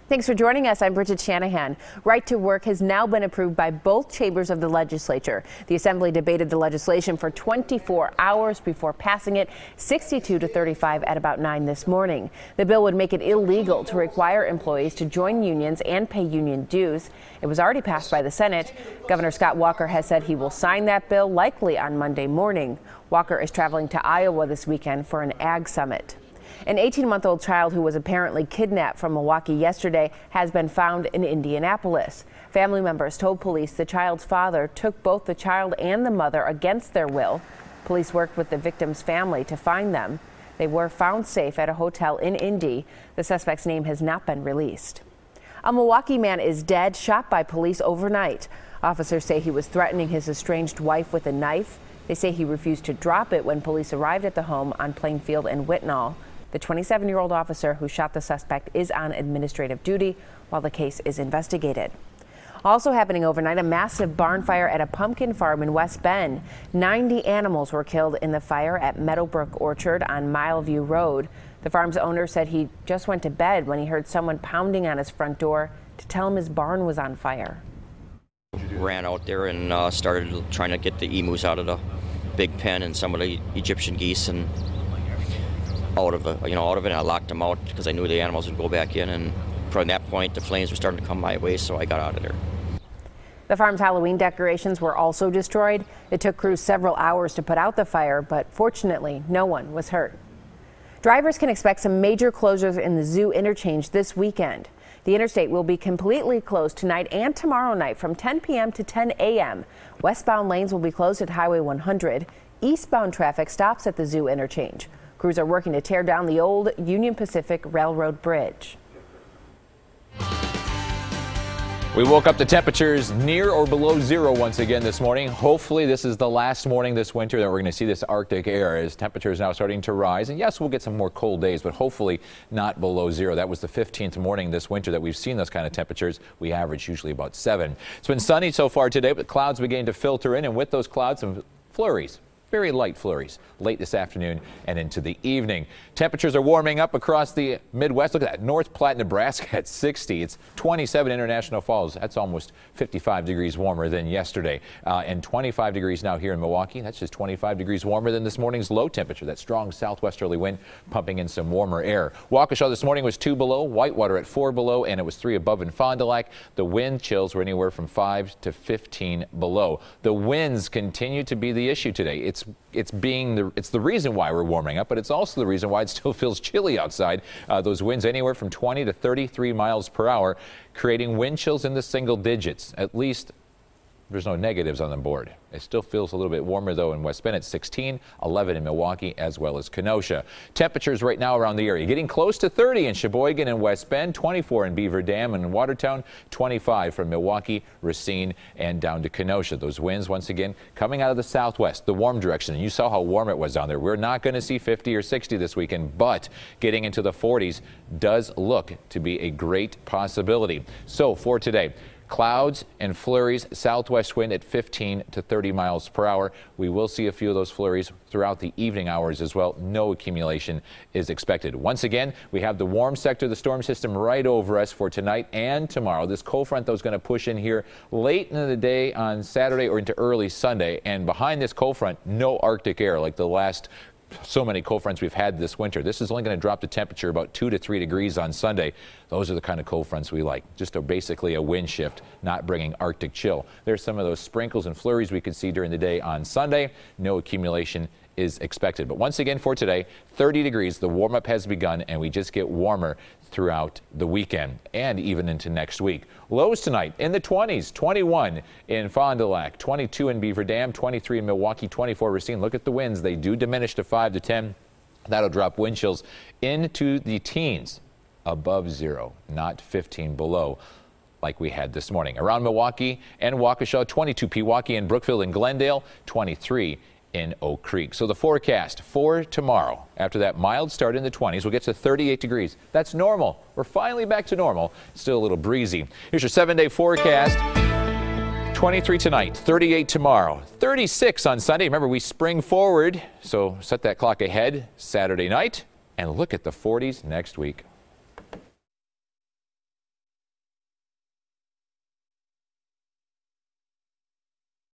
Thanks for joining us. I'm Bridget Shanahan. Right to work has now been approved by both chambers of the legislature. The Assembly debated the legislation for 24 hours before passing it 62 to 35 at about 9 this morning. The bill would make it illegal to require employees to join unions and pay union dues. It was already passed by the Senate. Governor Scott Walker has said he will sign that bill likely on Monday morning. Walker is traveling to Iowa this weekend for an ag summit. An 18-month-old child who was apparently kidnapped from Milwaukee yesterday has been found in Indianapolis. Family members told police the child's father took both the child and the mother against their will. Police worked with the victim's family to find them. They were found safe at a hotel in Indy. The suspect's name has not been released. A Milwaukee man is dead, shot by police overnight. Officers say he was threatening his estranged wife with a knife. They say he refused to drop it when police arrived at the home on Plainfield and Whitnall. The 27-year-old officer who shot the suspect is on administrative duty while the case is investigated. Also happening overnight, a massive barn fire at a pumpkin farm in West Bend. 90 animals were killed in the fire at Meadowbrook Orchard on Mileview Road. The farm's owner said he just went to bed when he heard someone pounding on his front door to tell him his barn was on fire. Ran out there and started trying to get the emus out of the big pen and some of the Egyptian geese and out of it. I locked them out because I knew the animals would go back in, and from that point the flames were starting to come my way, so I got out of there. The farm's Halloween decorations were also destroyed. It took crews several hours to put out the fire, but fortunately no one was hurt. Drivers can expect some major closures in the zoo interchange this weekend. The interstate will be completely closed tonight and tomorrow night from 10 p.m. to 10 a.m. Westbound lanes will be closed at Highway 100. Eastbound traffic stops at the zoo interchange. Crews are working to tear down the old Union Pacific Railroad Bridge. We woke up to temperatures near or below zero once again this morning. Hopefully this is the last morning this winter that we're going to see this Arctic air as temperatures now starting to rise. And yes, we'll get some more cold days, but hopefully not below zero. That was the 15th morning this winter that we've seen those kind of temperatures. We average usually about 7. It's been sunny so far today, but clouds began to filter in, and with those clouds, some flurries. Very light flurries late this afternoon and into the evening. Temperatures are warming up across the Midwest. Look at that. North Platte, Nebraska at 60. It's 27 International Falls. That's almost 55 degrees warmer than yesterday. And 25 degrees now here in Milwaukee. That's just 25 degrees warmer than this morning's low temperature. That strong southwesterly wind pumping in some warmer air. Waukesha this morning was 2 below. Whitewater at 4 below, and it was 3 above in Fond du Lac. The wind chills were anywhere from 5 to 15 below. The winds continue to be the issue today. It's the reason why we're warming up, but it's also the reason why it still feels chilly outside. Those winds anywhere from 20 to 33 miles per hour, creating wind chills in the single digits. At least there's no negatives on the board. It still feels a little bit warmer, though, in West Bend at 16, 11 in Milwaukee, as well as Kenosha. Temperatures right now around the area getting close to 30 in Sheboygan and West Bend, 24 in Beaver Dam and Watertown, 25 from Milwaukee, Racine, and down to Kenosha. Those winds, once again, coming out of the southwest, the warm direction. And you saw how warm it was down there. We're not going to see 50 or 60 this weekend, but getting into the 40s does look to be a great possibility. So for today, clouds and flurries, southwest wind at 15 to 30 miles per hour. We will see a few of those flurries throughout the evening hours as well. No accumulation is expected. Once again, we have the warm sector of the storm system right over us for tonight and tomorrow. This cold front, though, is going to push in here late in the day on Saturday or into early Sunday. And behind this cold front, no Arctic air like the last so many cold fronts we've had this winter. This is only going to drop the temperature about 2 to 3 degrees on Sunday. Those are the kind of cold fronts we like. Just basically a wind shift, not bringing Arctic chill. There's some of those sprinkles and flurries we could see during the day on Sunday. No accumulation is expected. But once again for today, 30 degrees. The warm-up has begun, and we just get warmer throughout the weekend and even into next week. Lows tonight in the 20s, 21 in Fond du Lac, 22 in Beaver Dam, 23 in Milwaukee, 24 Racine. Look at the winds. They do diminish to 5 to 10. That'll drop wind chills into the teens, above zero, not 15 below like we had this morning. Around Milwaukee and Waukesha, 22 Pewaukee and Brookville and Glendale, 23 in Oak Creek. So the forecast for tomorrow, after that mild start in the 20s, we'll get to 38 degrees. That's normal. We're finally back to normal. Still a little breezy. Here's your 7-day forecast. 23 tonight, 38 tomorrow, 36 on Sunday. Remember, we spring forward, so set that clock ahead Saturday night, and look at the 40s next week.